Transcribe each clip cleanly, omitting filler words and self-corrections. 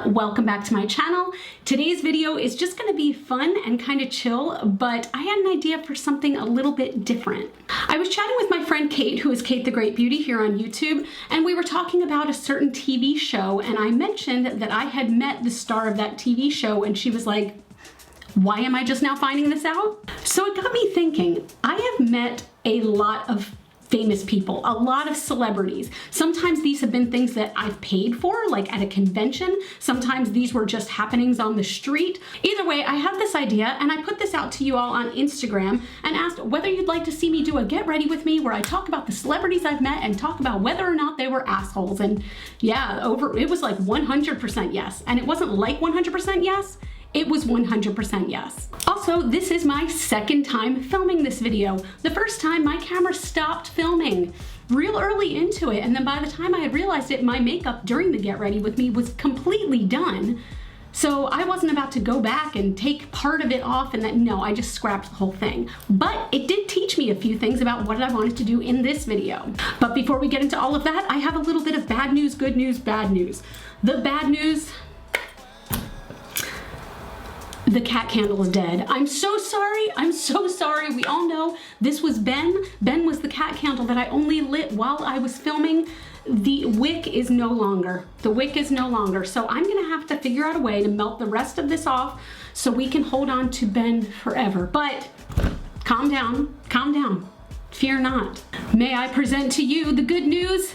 welcome back to my channel. Today's video is just gonna be fun and kind of chill, but I had an idea for something a little bit different. I was chatting with my friend Kate, who is Kate the Great Beauty here on YouTube, and we were talking about a certain TV show, and I mentioned that I had met the star of that TV show, and she was like, why am I just now finding this out? So it got me thinking. I have met a lot of famous people, a lot of celebrities. Sometimes these have been things that I've paid for, like at a convention. Sometimes these were just happenings on the street. Either way, I had this idea and I put this out to you all on Instagram and asked whether you'd like to see me do a get ready with me where I talk about the celebrities I've met and talk about whether or not they were assholes. And yeah, it was like 100% yes. And it wasn't like 100% yes. It was 100% yes. Also, this is my second time filming this video. The first time my camera stopped filming real early into it, and then by the time I had realized it, my makeup during the get ready with me was completely done. So I wasn't about to go back and take part of it off and then, no, I just scrapped the whole thing. But it did teach me a few things about what I wanted to do in this video. But before we get into all of that, I have a little bit of bad news, good news, bad news. The bad news, the cat candle is dead. I'm so sorry. I'm so sorry. We all know this was Ben. Ben was the cat candle that I only lit while I was filming. The wick is no longer. The wick is no longer. So I'm gonna have to figure out a way to melt the rest of this off so we can hold on to Ben forever. But calm down, calm down. Fear not. May I present to you the good news?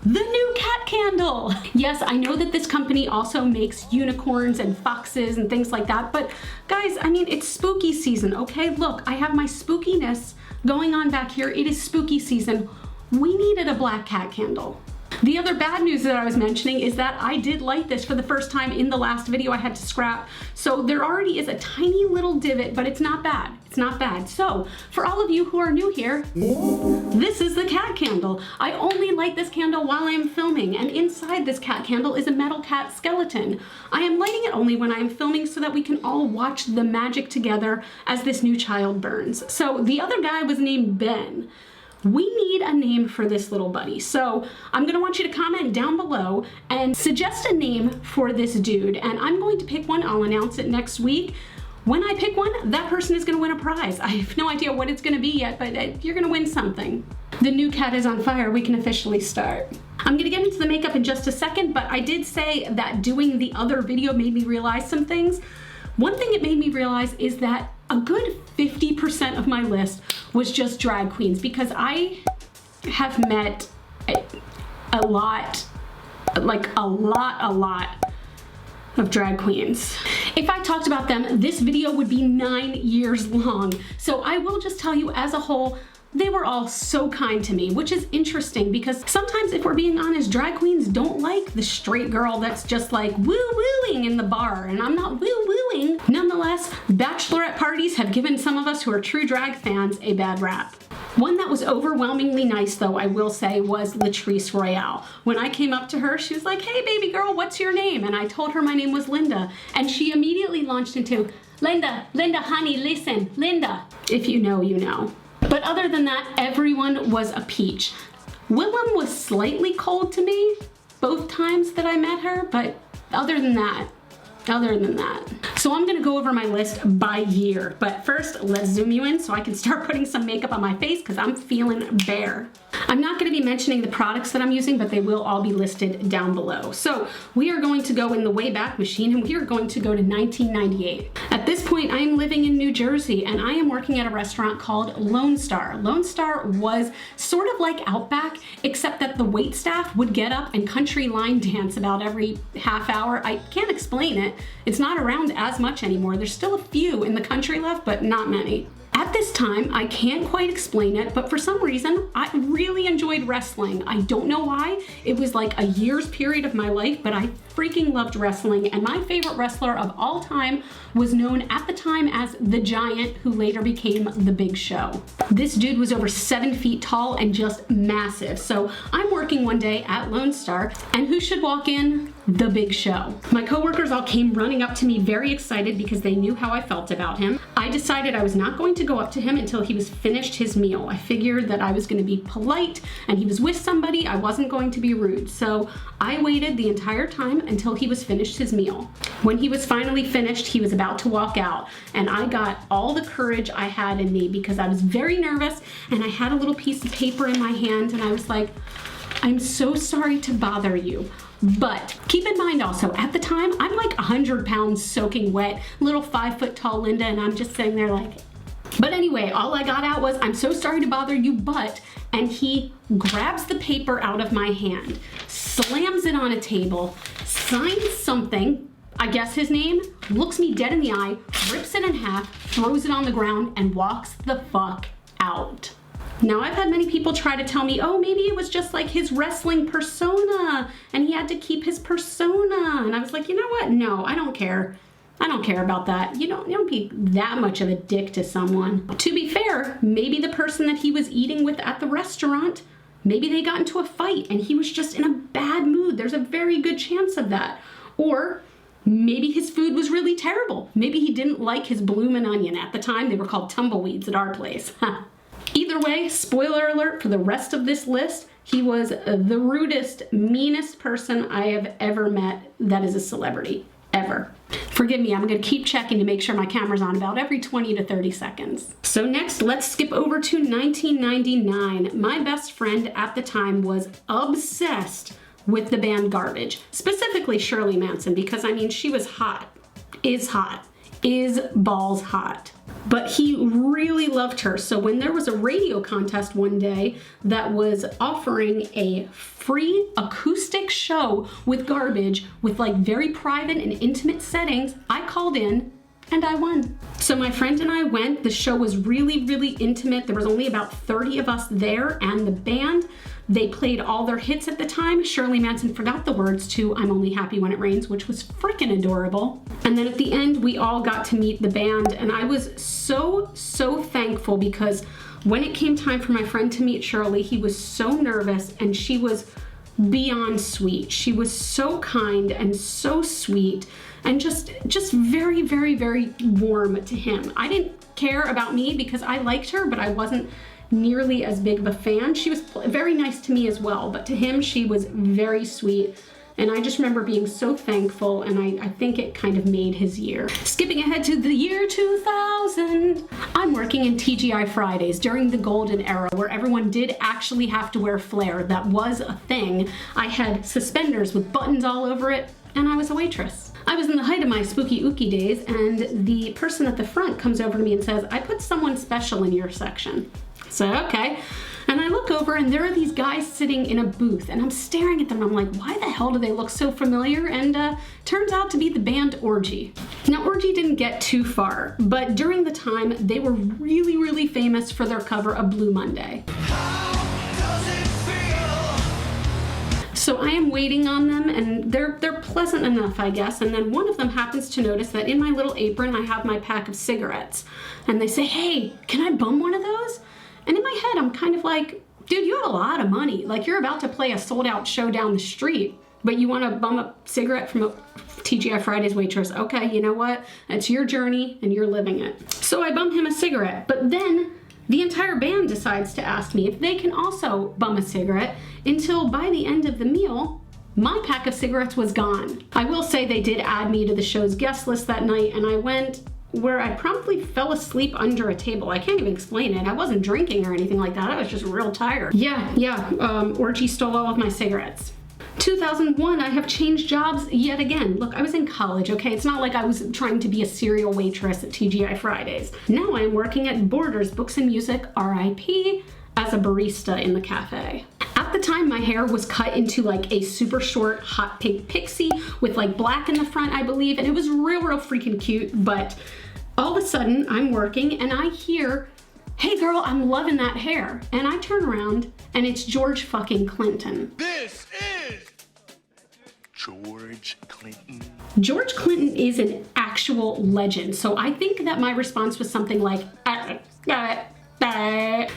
The new cat candle. Yes, I know that this company also makes unicorns and foxes and things like that, but guys, I mean, it's spooky season, okay? Look, I have my spookiness going on back here. It is spooky season. We needed a black cat candle. The other bad news that I was mentioning is that I did light this for the first time in the last video I had to scrap. So there already is a tiny little divot, but it's not bad. It's not bad. So for all of you who are new here, this is the cat candle. I only light this candle while I am filming, and inside this cat candle is a metal cat skeleton. I am lighting it only when I am filming so that we can all watch the magic together as this new child burns. So the other guy was named Ben. We need a name for this little buddy. So I'm gonna want you to comment down below and suggest a name for this dude. And I'm going to pick one. I'll announce it next week. When I pick one, that person is gonna win a prize. I have no idea what it's gonna be yet, but you're gonna win something. The new cat is on fire. We can officially start. I'm gonna get into the makeup in just a second, but I did say that doing the other video made me realize some things. One thing it made me realize is that a good 50% of my list was just drag queens, because I have met a lot of drag queens. If I talked about them, this video would be 9 years long. So I will just tell you as a whole, they were all so kind to me, which is interesting because sometimes, if we're being honest, drag queens don't like the straight girl that's just like woo-wooing in the bar, and I'm not woo-wooing. Nonetheless, bachelorette parties have given some of us who are true drag fans a bad rap. One that was overwhelmingly nice, though, I will say, was Latrice Royale. When I came up to her, she was like, hey baby girl, what's your name? And I told her my name was Linda, and she immediately launched into, Linda, honey, listen, Linda. If you know, you know. But other than that, everyone was a peach. Willem was slightly cold to me both times that I met her, but other than that. So I'm gonna go over my list by year, but first let's zoom you in so I can start putting some makeup on my face because I'm feeling bare. I'm not gonna be mentioning the products that I'm using, but they will all be listed down below. So we are going to go in the Wayback Machine, and we are going to go to 1998. At this point, I am living in New Jersey, and I am working at a restaurant called Lone Star. Lone Star was sort of like Outback, except that the wait staff would get up and country line dance about every half hour. I can't explain it. It's not around as much anymore. There's still a few in the country left, but not many. At this time, I can't quite explain it, but for some reason, I really enjoyed wrestling. I don't know why. It was like a year's period of my life, but I freaking loved wrestling, and my favorite wrestler of all time was known at the time as The Giant, who later became The Big Show. This dude was over 7 feet tall and just massive. So I'm working one day at Lone Star, and who should walk in? The Big Show. My coworkers all came running up to me very excited because they knew how I felt about him. I decided I was not going to go up to him until he was finished his meal. I figured that I was going to be polite, and he was with somebody. I wasn't going to be rude. So I waited the entire time him until he was finished his meal. When he was finally finished, he was about to walk out, and I got all the courage I had in me because I was very nervous, and I had a little piece of paper in my hand, and I was like, I'm so sorry to bother you. But keep in mind also, at the time, I'm like 100 pounds soaking wet, little 5 foot tall Linda, and I'm just sitting there like, but anyway, all I got out was, I'm so sorry to bother you, but, and he grabs the paper out of my hand, slams it on a table, signs something, I guess his name, looks me dead in the eye, rips it in half, throws it on the ground, and walks the fuck out. Now, I've had many people try to tell me, oh, maybe it was just like his wrestling persona and he had to keep his persona. And I was like, you know what? No, I don't care. I don't care about that. You don't be that much of a dick to someone. To be fair, maybe the person that he was eating with at the restaurant, maybe they got into a fight and he was just in a bad mood. There's a very good chance of that. Or maybe his food was really terrible. Maybe he didn't like his bloomin' onion. At the time, they were called tumbleweeds at our place. Either way, spoiler alert for the rest of this list, he was the rudest, meanest person I have ever met that is a celebrity, ever. Forgive me, I'm gonna keep checking to make sure my camera's on about every 20 to 30 seconds. So next, let's skip over to 1999. My best friend at the time was obsessed with the band Garbage, specifically Shirley Manson, because I mean, she was hot, is balls hot. But he really loved her. So when there was a radio contest one day that was offering a free acoustic show with Garbage with like very private and intimate settings, I called in and I won. So my friend and I went. The show was really, really intimate. There was only about 30 of us there, and the band, they played all their hits at the time. Shirley Manson forgot the words to I'm Only Happy When It Rains, which was freaking adorable. And then at the end, we all got to meet the band, and I was so thankful because when it came time for my friend to meet Shirley, he was so nervous and she was beyond sweet. She was so kind and so sweet and just very, very, very warm to him. I didn't care about me because I liked her, but I wasn't nearly as big of a fan. She was very nice to me as well, but to him, she was very sweet. And I just remember being so thankful, and I think it kind of made his year. Skipping ahead to the year 2000, I'm working in TGI Fridays during the golden era where everyone did actually have to wear flair. That was a thing. I had suspenders with buttons all over it, and I was a waitress. I was in the height of my spooky ooky days, and the person at the front comes over to me and says, I put someone special in your section. So, okay. And I look over and there are these guys sitting in a booth, and I'm staring at them and I'm like, why the hell do they look so familiar? And turns out to be the band Orgy. Now, Orgy didn't get too far, but during the time they were really, really famous for their cover of Blue Monday. So I am waiting on them, and they're pleasant enough, I guess. And then one of them happens to notice that in my little apron I have my pack of cigarettes. And they say, hey, can I bum one of those? And in my head, I'm kind of like, dude, you have a lot of money. Like, you're about to play a sold-out show down the street, but you want to bum a cigarette from a TGI Fridays waitress. Okay, you know what? It's your journey, and you're living it. So I bum him a cigarette, but then the entire band decides to ask me if they can also bum a cigarette until by the end of the meal, my pack of cigarettes was gone. I will say they did add me to the show's guest list that night, and I went where I promptly fell asleep under a table. I can't even explain it. I wasn't drinking or anything like that. I was just real tired. Orgy stole all of my cigarettes. 2001, I have changed jobs yet again. Look, I was in college, okay? It's not like I was trying to be a serial waitress at TGI Fridays. Now I am working at Borders Books and Music, RIP, as a barista in the cafe. At the time, my hair was cut into like a super short hot pink pixie with like black in the front, I believe, and it was real freaking cute. But all of a sudden, I'm working and I hear, hey girl, I'm loving that hair. And I turn around and it's George fucking Clinton. This is George Clinton. George Clinton is an actual legend. So I think that my response was something like,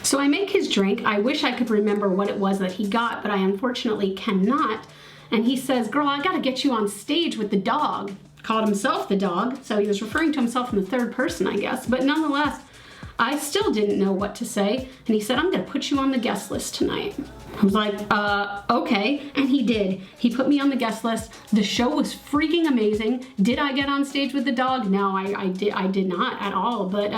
So I make his drink. I wish I could remember what it was that he got, but I unfortunately cannot. And he says, girl, I gotta get you on stage with the dog. Called himself the dog, so he was referring to himself in the third person, I guess. But nonetheless, I still didn't know what to say, and he said, I'm gonna put you on the guest list tonight. I was like, okay, and he did. He put me on the guest list. The show was freaking amazing. Did I get on stage with the dog? No, I did not at all, but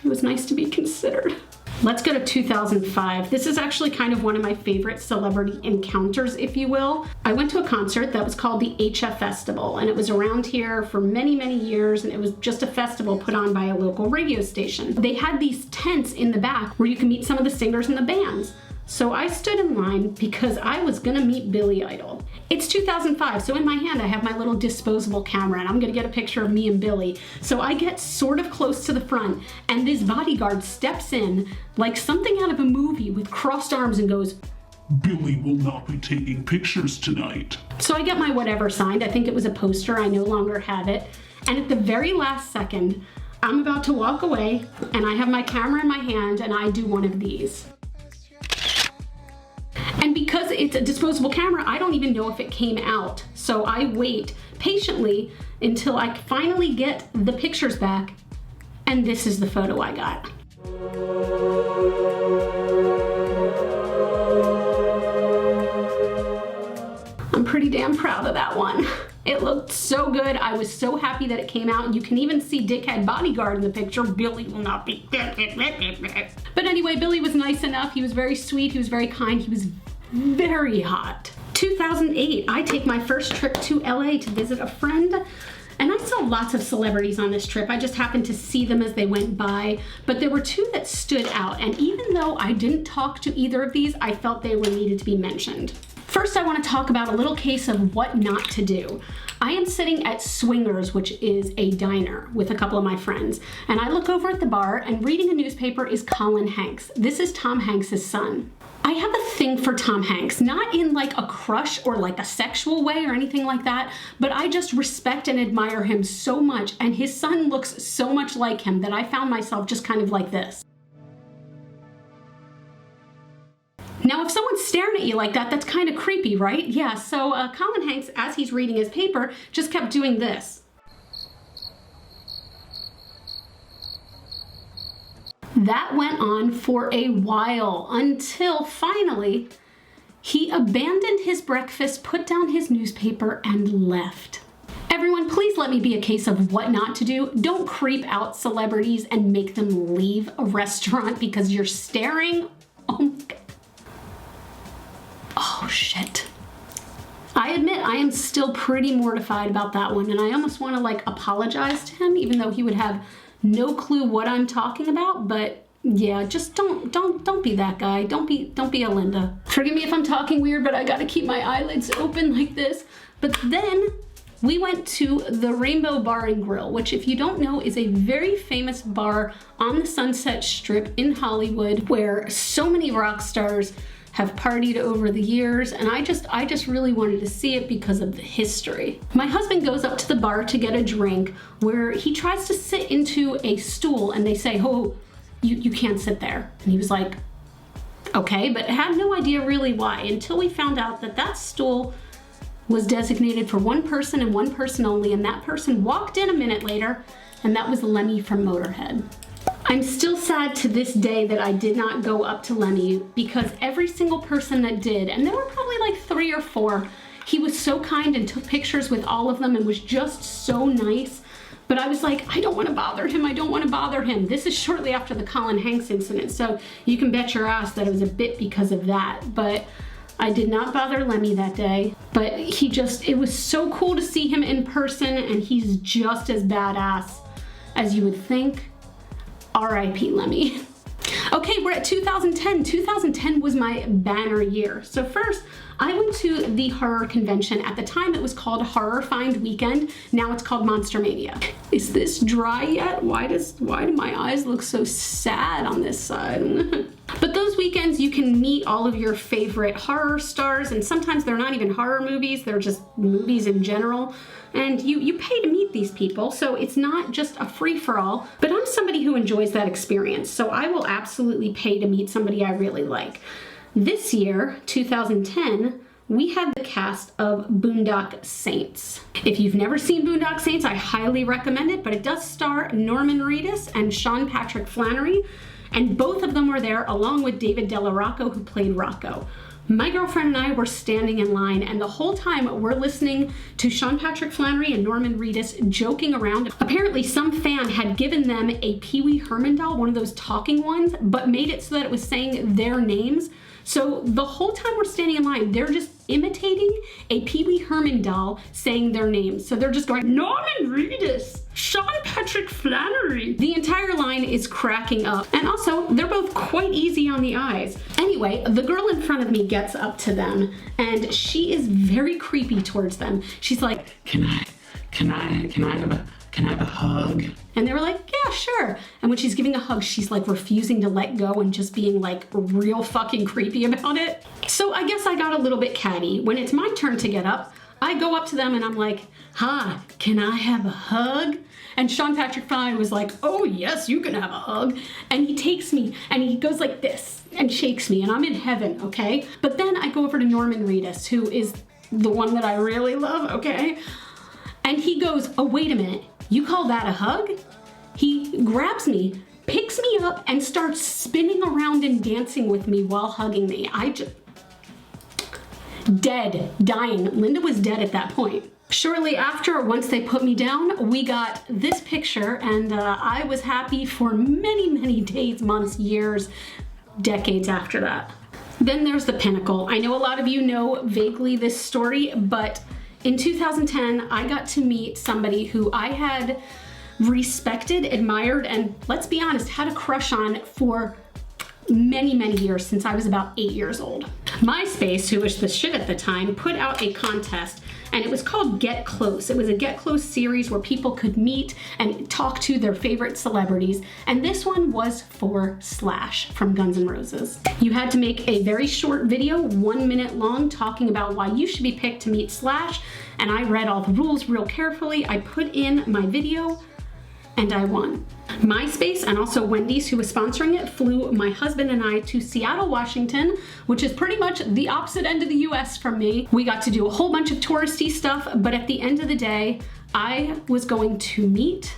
it was nice to be considered. Let's go to 2005. This is actually kind of one of my favorite celebrity encounters, if you will. I went to a concert that was called the HF Festival, and it was around here for many, many years, and it was just a festival put on by a local radio station. They had these tents in the back where you can meet some of the singers and the bands. So I stood in line because I was gonna meet Billy Idol. It's 2005, so in my hand I have my little disposable camera and I'm gonna get a picture of me and Billy. So I get sort of close to the front and this bodyguard steps in like something out of a movie with crossed arms and goes, Billy will not be taking pictures tonight. So I get my whatever signed. I think it was a poster. I no longer have it. And at the very last second, I'm about to walk away and I have my camera in my hand and I do one of these. And because it's a disposable camera, I don't even know if it came out. So I wait patiently until I finally get the pictures back. And this is the photo I got. I'm pretty damn proud of that one. It looked so good. I was so happy that it came out. You can even see Dickhead Bodyguard in the picture. Billy will not be. But anyway, Billy was nice enough. He was very sweet. He was very kind. He was very hot. 2008, I take my first trip to LA to visit a friend. And I saw lots of celebrities on this trip. I just happened to see them as they went by. But there were two that stood out. And even though I didn't talk to either of these, I felt they were needed to be mentioned. First, I want to talk about a little case of what not to do. I am sitting at Swingers, which is a diner, with a couple of my friends. And I look over at the bar and reading a newspaper is Colin Hanks. This is Tom Hanks' son. I have a thing for Tom Hanks, not in like a crush or like a sexual way or anything like that, but I just respect and admire him so much, and his son looks so much like him that I found myself just kind of like this. Now, if someone's staring at you like that, that's kind of creepy, right? Yeah, so Colin Hanks, as he's reading his paper, just kept doing this. That went on for a while until finally he abandoned his breakfast, put down his newspaper, and left. Everyone, please let me be a case of what not to do. Don't creep out celebrities and make them leave a restaurant because you're staring. Oh my God. Oh shit. I admit I am still pretty mortified about that one, and I almost want to like apologize to him, even though he would have no clue what I'm talking about. But yeah, just don't be that guy. Don't be a Linda. Forgive me if I'm talking weird, but I gotta keep my eyelids open like this. But then we went to the Rainbow Bar and Grill, which, if you don't know, is a very famous bar on the Sunset Strip in Hollywood where so many rock stars have partied over the years, and I just really wanted to see it because of the history. My husband goes up to the bar to get a drink where he tries to sit into a stool and they say, oh, you can't sit there. And he was like, okay, but had no idea really why, until we found out that that stool was designated for one person and one person only, and that person walked in a minute later, and that was Lemmy from Motorhead. I'm still sad to this day that I did not go up to Lemmy, because every single person that did, and there were probably like 3 or 4, he was so kind and took pictures with all of them and was just so nice. But I was like, I don't want to bother him. I don't want to bother him. This is shortly after the Colin Hanks incident, so you can bet your ass that it was a bit because of that. But I did not bother Lemmy that day. But it was so cool to see him in person, and he's just as badass as you would think. R.I.P. Lemmy. Okay, we're at 2010. 2010 was my banner year. So first, I went to the horror convention. At the time, it was called Horror Find Weekend. Now it's called Monster Mania. Is this dry yet? Why do my eyes look so sad on this side? But those weekends, you can meet all of your favorite horror stars, and sometimes they're not even horror movies, they're just movies in general. And you pay to meet these people, so it's not just a free-for-all. But I'm somebody who enjoys that experience, so I will absolutely pay to meet somebody I really like. This year, 2010, we had the cast of Boondock Saints. If you've never seen Boondock Saints, I highly recommend it, but it does star Norman Reedus and Sean Patrick Flanery, and both of them were there along with David Della Rocco, who played Rocco. My girlfriend and I were standing in line, and the whole time we're listening to Sean Patrick Flanery and Norman Reedus joking around. Apparently some fan had given them a Pee Wee Herman doll, one of those talking ones, but made it so that it was saying their names. So the whole time we're standing in line, they're just imitating a Pee Wee Herman doll saying their names. So they're just going, Norman Reedus, Sean Patrick Flanery. The entire line is cracking up. And also, they're both quite easy on the eyes. Anyway, the girl in front of me gets up to them, and she is very creepy towards them. She's like, can I have a hug? And they were like, yeah, sure. And when she's giving a hug, she's like refusing to let go and just being like real fucking creepy about it. So I guess I got a little bit catty. When it's my turn to get up, I go up to them and I'm like, hi, can I have a hug? And Sean Patrick Flanery was like, oh yes, you can have a hug. And he takes me and he goes like this and shakes me, and I'm in heaven, okay? But then I go over to Norman Reedus, who is the one that I really love, okay? And he goes, oh, wait a minute. You call that a hug? He grabs me, picks me up, and starts spinning around and dancing with me while hugging me. Dead, dying. Linda was dead at that point. Shortly after, once they put me down, we got this picture, and I was happy for many, many days, months, years, decades after that. Then there's the pinnacle. I know a lot of you know vaguely this story, but in 2010, I got to meet somebody who I had respected, admired, and let's be honest, had a crush on for many, many years, since I was about 8 years old. MySpace, who was the shit at the time, put out a contest, and it was called Get Close. It was a Get Close series where people could meet and talk to their favorite celebrities, and this one was for Slash from Guns N' Roses. You had to make a very short video, 1 minute long, talking about why you should be picked to meet Slash, and I read all the rules real carefully. I put in my video, and I won. MySpace and also Wendy's, who was sponsoring it, flew my husband and I to Seattle, Washington, which is pretty much the opposite end of the US from me. We got to do a whole bunch of touristy stuff, but at the end of the day, I was going to meet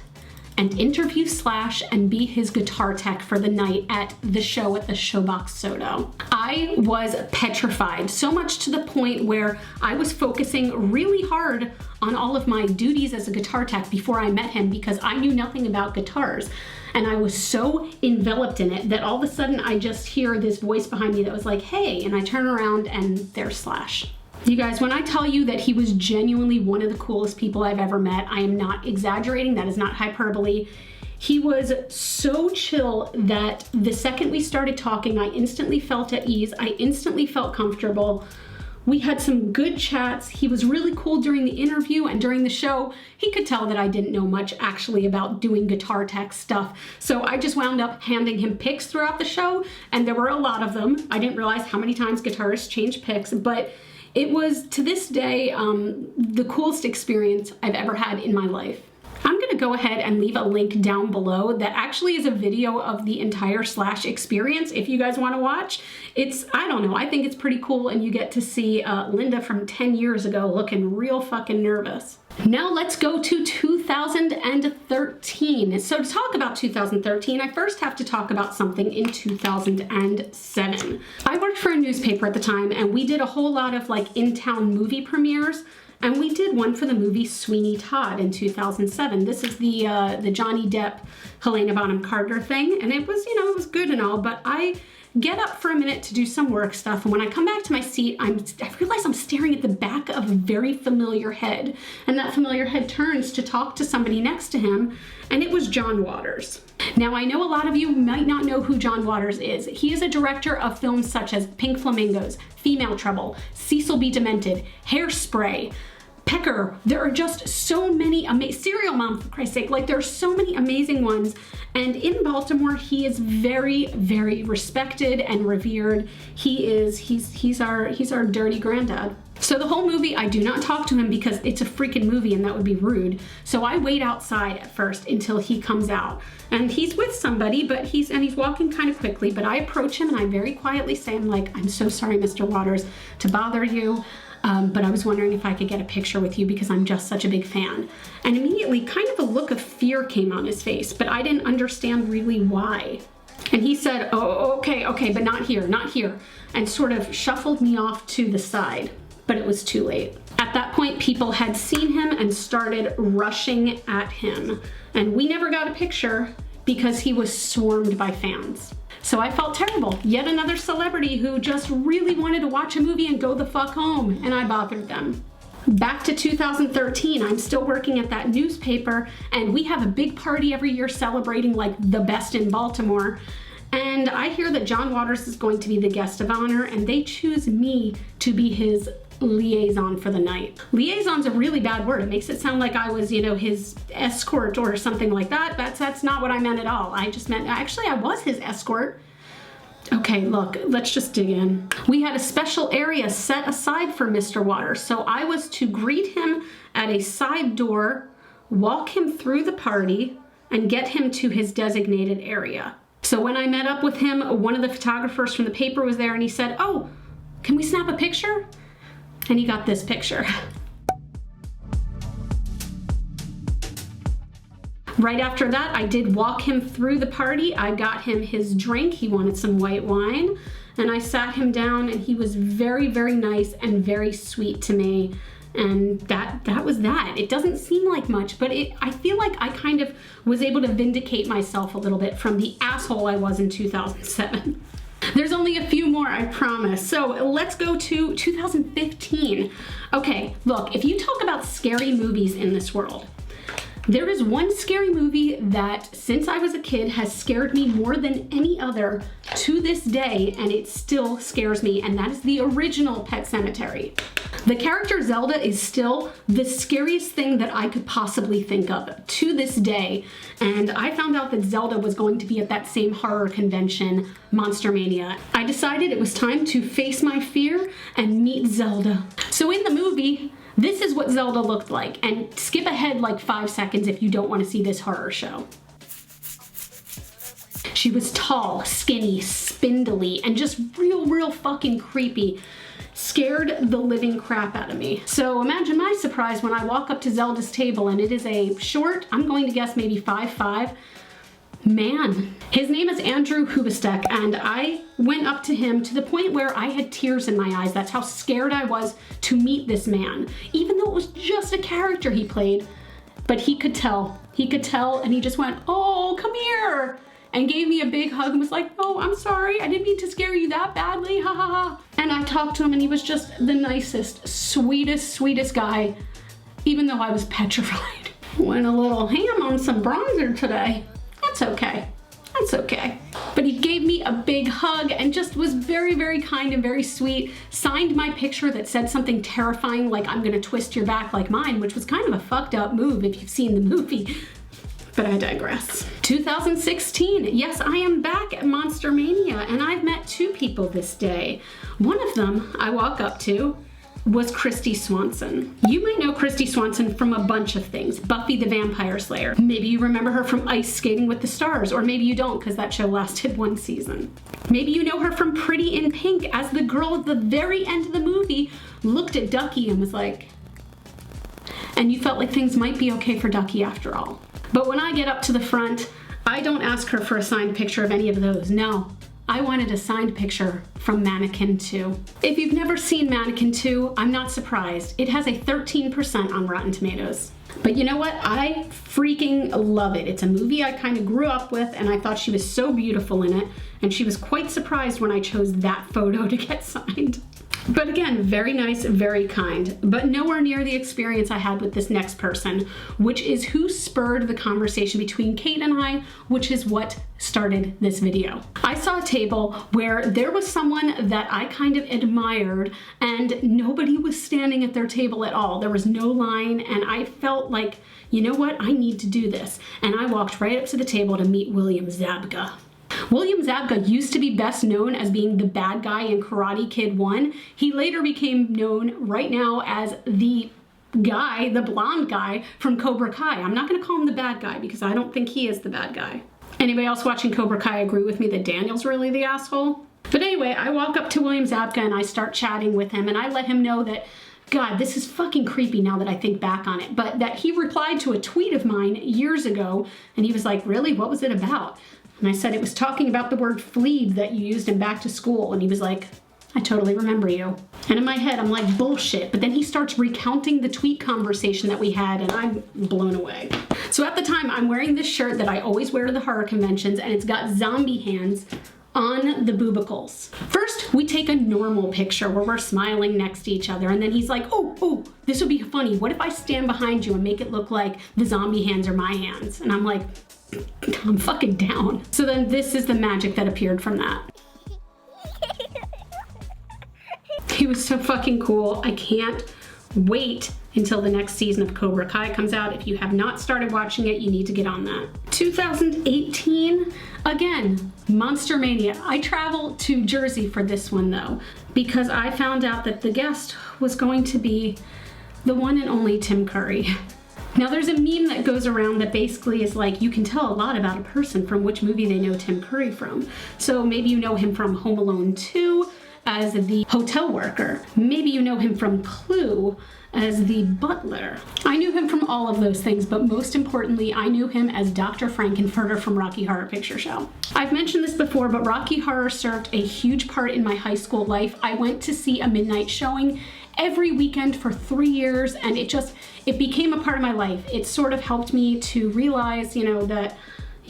and interview Slash and be his guitar tech for the night at the show at the Showbox Soto. I was petrified, so much to the point where I was focusing really hard on all of my duties as a guitar tech before I met him, because I knew nothing about guitars. And I was so enveloped in it that all of a sudden I just hear this voice behind me that was like, hey, and I turn around and there's Slash. You guys, when I tell you that he was genuinely one of the coolest people I've ever met, I am not exaggerating. That is not hyperbole. He was so chill that the second we started talking, I instantly felt at ease. I instantly felt comfortable. We had some good chats. He was really cool during the interview, and during the show, he could tell that I didn't know much actually about doing guitar tech stuff. So I just wound up handing him picks throughout the show, and there were a lot of them. I didn't realize how many times guitarists change picks, but it was, to this day, the coolest experience I've ever had in my life. I'm gonna go ahead and leave a link down below that actually is a video of the entire Slash experience if you guys wanna watch. It's, I don't know, I think it's pretty cool, and you get to see Linda from 10 years ago looking real fucking nervous. Now let's go to 2013. So to talk about 2013, I first have to talk about something in 2007. I worked for a newspaper at the time, and we did a whole lot of like in-town movie premieres. And we did one for the movie Sweeney Todd in 2007. This is the Johnny Depp, Helena Bonham Carter thing. And it was, you know, it was good and all, but I get up for a minute to do some work stuff. And when I come back to my seat, I realize I'm staring at the back of a very familiar head. And that familiar head turns to talk to somebody next to him. And it was John Waters. Now, I know a lot of you might not know who John Waters is. He is a director of films such as Pink Flamingos, Female Trouble, Cecil B. Demented, Hairspray, Pecker. There are just so many amazing, Serial Mom, for Christ's sake, like there are so many amazing ones. And in Baltimore, he is very, very respected and revered. He's our dirty granddad. So the whole movie, I do not talk to him because it's a freaking movie and that would be rude. So I wait outside at first until he comes out. And he's with somebody, but he's walking kind of quickly, but I approach him and I very quietly say, I'm so sorry, Mr. Waters, to bother you. But I was wondering if I could get a picture with you because I'm just such a big fan. And immediately kind of a look of fear came on his face, but I didn't understand really why. And he said, oh, okay, but not here, and sort of shuffled me off to the side, but it was too late. At that point, people had seen him and started rushing at him. And we never got a picture because he was swarmed by fans. So I felt terrible. Yet another celebrity who just really wanted to watch a movie and go the fuck home, and I bothered them. Back to 2013, I'm still working at that newspaper, and we have a big party every year celebrating like the best in Baltimore. And I hear that John Waters is going to be the guest of honor, and they choose me to be his liaison for the night. Liaison's a really bad word. It makes it sound like I was, his escort or something like that. That's not what I meant at all. I just meant, actually, I was his escort. Okay, look, let's just dig in. We had a special area set aside for Mr. Waters, so I was to greet him at a side door, walk him through the party, and get him to his designated area. So when I met up with him, one of the photographers from the paper was there and he said, oh, can we snap a picture? And he got this picture. Right after that, I did walk him through the party. I got him his drink. He wanted some white wine. And I sat him down and he was very, very nice and very sweet to me. And that was that. It doesn't seem like much, but I feel like I kind of was able to vindicate myself a little bit from the asshole I was in 2007. There's only a few more, I promise. So let's go to 2015. Okay, look, if you talk about scary movies in this world, there is one scary movie that, since I was a kid, has scared me more than any other to this day, and it still scares me, and that is the original Pet Sematary. The character Zelda is still the scariest thing that I could possibly think of to this day, and I found out that Zelda was going to be at that same horror convention, Monster Mania. I decided it was time to face my fear and meet Zelda. So in the movie, this is what Zelda looked like, and skip ahead like 5 seconds if you don't want to see this horror show. She was tall, skinny, spindly, and just real fucking creepy. Scared the living crap out of me. So imagine my surprise when I walk up to Zelda's table and it is a short, I'm going to guess maybe 5'5" man. His name is Andrew Hubestek, and I went up to him to the point where I had tears in my eyes. That's how scared I was to meet this man, even though it was just a character he played. But he could tell, and he just went, oh, come here, and gave me a big hug and was like, oh, I'm sorry, I didn't mean to scare you that badly, ha ha ha. And I talked to him and he was just the nicest, sweetest guy, even though I was petrified. Went a little ham on some bronzer today. That's okay. That's okay. But he gave me a big hug and just was very kind and very sweet. Signed my picture that said something terrifying like, I'm gonna twist your back like mine, which was kind of a fucked up move if you've seen the movie. But I digress. 2016, yes, I am back at Monster Mania, and I've met 2 people this day. One of them I walk up to was Kristy Swanson. You might know Kristy Swanson from a bunch of things. Buffy the Vampire Slayer. Maybe you remember her from Ice Skating with the Stars, or maybe you don't because that show lasted 1 season. Maybe you know her from Pretty in Pink as the girl at the very end of the movie looked at Ducky and was like, and you felt like things might be okay for Ducky after all. But when I get up to the front, I don't ask her for a signed picture of any of those, no. I wanted a signed picture from Mannequin 2. If you've never seen Mannequin 2, I'm not surprised. It has a 13% on Rotten Tomatoes. But you know what? I freaking love it. It's a movie I kind of grew up with, and I thought she was so beautiful in it, and she was quite surprised when I chose that photo to get signed. But again, very nice, very kind, but nowhere near the experience I had with this next person, which is who spurred the conversation between Kate and I, which is what started this video. I saw a table where there was someone that I kind of admired and nobody was standing at their table at all. There was no line, and I felt like, you know what, I need to do this. And I walked right up to the table to meet William Zabka. William Zabka used to be best known as being the bad guy in Karate Kid 1. He later became known right now as the guy, the blonde guy from Cobra Kai. I'm not going to call him the bad guy because I don't think he is the bad guy. Anybody else watching Cobra Kai agree with me that Daniel's really the asshole? But anyway, I walk up to William Zabka and I start chatting with him, and I let him know that, God, this is fucking creepy now that I think back on it, but that he replied to a tweet of mine years ago, and he was like, really, what was it about? And I said it was talking about the word fleed that you used in Back to School, and he was like, I totally remember you. And in my head, I'm like, bullshit. But then he starts recounting the tweet conversation that we had, and I'm blown away. So at the time, I'm wearing this shirt that I always wear to the horror conventions, and it's got zombie hands on the boobicles. First, we take a normal picture where we're smiling next to each other, and then he's like, oh, this would be funny. What if I stand behind you and make it look like the zombie hands are my hands? And I'm like, I'm fucking down. So then this is the magic that appeared from that. He was so fucking cool. I can't wait until the next season of Cobra Kai comes out. If you have not started watching it, you need to get on that. 2018, again, Monster Mania. I traveled to Jersey for this one though, because I found out that the guest was going to be the one and only Tim Curry. Now there's a meme that goes around that basically is like, you can tell a lot about a person from which movie they know Tim Curry from. So maybe you know him from Home Alone 2 as the hotel worker. Maybe you know him from Clue as the butler. I knew him from all of those things, but most importantly, I knew him as Dr. Frankenfurter from Rocky Horror Picture Show. I've mentioned this before, but Rocky Horror served a huge part in my high school life. I went to see a midnight showing every weekend for 3 years, and it became a part of my life. It sort of helped me to realize, that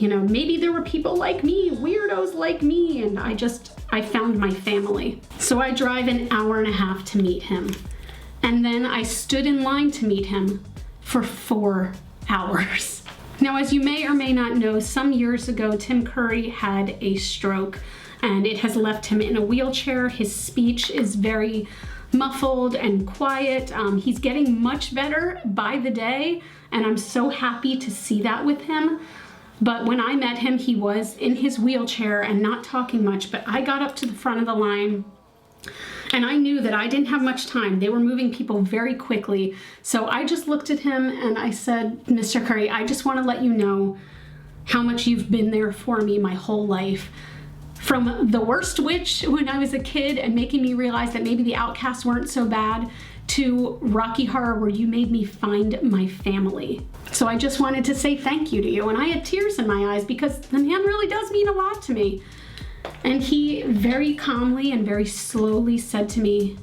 maybe there were people like me, weirdos like me, and I found my family. So I drive an hour and a half to meet him. And then I stood in line to meet him for 4 hours. Now, as you may or may not know, some years ago, Tim Curry had a stroke, and it has left him in a wheelchair. His speech is very muffled and quiet. He's getting much better by the day, and I'm so happy to see that with him. But when I met him, he was in his wheelchair and not talking much, but I got up to the front of the line and I knew that I didn't have much time. They were moving people very quickly. So I just looked at him and I said, Mr. Curry, I just want to let you know how much you've been there for me my whole life. From the worst witch when I was a kid and making me realize that maybe the outcasts weren't so bad, to Rocky Horror where you made me find my family. So I just wanted to say thank you to you. And I had tears in my eyes because the man really does mean a lot to me. And he very calmly and very slowly said to me,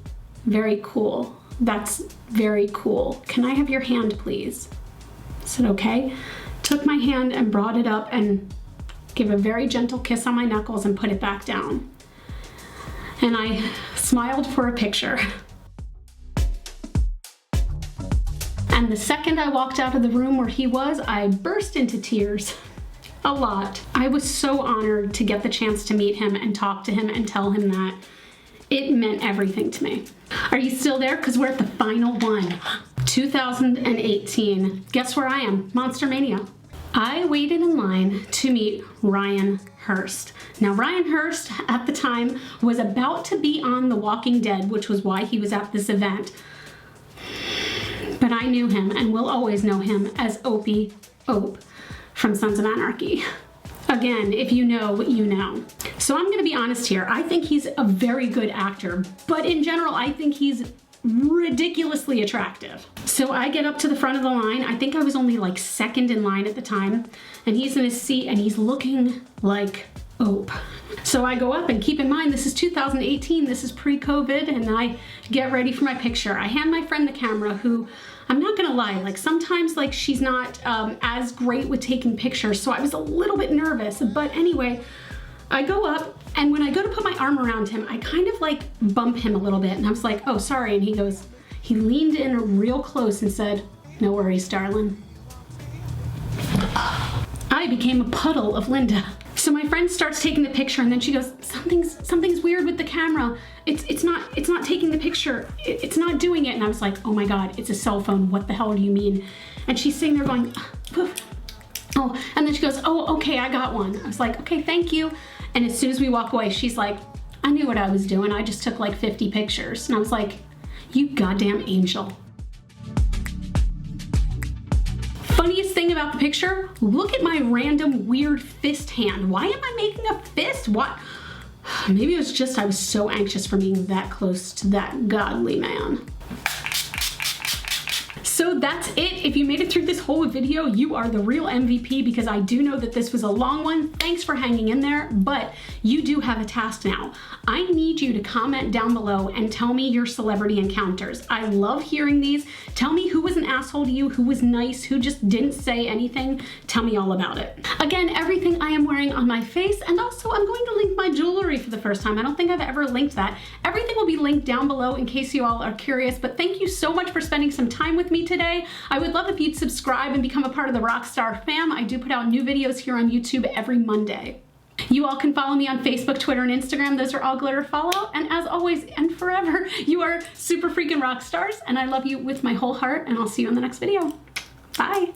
very cool. That's very cool. Can I have your hand, please? I said, okay. Took my hand and brought it up and gave a very gentle kiss on my knuckles and put it back down. And I smiled for a picture. And the second I walked out of the room where he was, I burst into tears. A lot. I was so honored to get the chance to meet him and talk to him and tell him that. It meant everything to me. Are you still there? Because we're at the final one. 2018. Guess where I am? Monster Mania. I waited in line to meet Ryan Hurst. Now, Ryan Hurst at the time was about to be on The Walking Dead, which was why he was at this event. But I knew him and will always know him as Opie Ope from Sons of Anarchy. Again, if you know, you know. So I'm gonna be honest here. I think he's a very good actor, but in general, I think he's ridiculously attractive. So I get up to the front of the line. I think I was only like second in line at the time, and he's in his seat and he's looking like Ope. So I go up, and keep in mind, this is 2018, this is pre-COVID, and I get ready for my picture. I hand my friend the camera, who, I'm not gonna lie, like sometimes like she's not as great with taking pictures, so I was a little bit nervous. But anyway, I go up, and when I go to put my arm around him, I kind of like bump him a little bit, and I was like, oh, sorry, and he leaned in real close and said, no worries, darling. I became a puddle of Linda. So my friend starts taking the picture, and then she goes, something's weird with the camera. It's not taking the picture. It's not doing it. And I was like, oh my God, it's a cell phone. What the hell do you mean? And she's sitting there going, oh, and then she goes, oh, okay, I got one. I was like, okay, thank you. And as soon as we walk away, she's like, I knew what I was doing. I just took like 50 pictures. And I was like, you goddamn angel. Funniest thing about the picture, look at my random weird fist hand. Why am I making a fist? What? Maybe it was just I was so anxious for being that close to that godly man. So that's it. If you made it through this whole video, you are the real MVP, because I do know that this was a long one. Thanks for hanging in there, but you do have a task now. I need you to comment down below and tell me your celebrity encounters. I love hearing these. Tell me who was an asshole to you, who was nice, who just didn't say anything. Tell me all about it. Again, everything I am wearing on my face, and also I'm going to link my jewelry for the first time. I don't think I've ever linked that. Everything will be linked down below in case you all are curious, but thank you so much for spending some time with me today. I would love if you'd subscribe and become a part of the Rockstar fam. I do put out new videos here on YouTube every Monday. You all can follow me on Facebook, Twitter, and Instagram. Those are all GlitterFallout. And as always and forever, you are super freaking rock stars, and I love you with my whole heart, and I'll see you in the next video. Bye.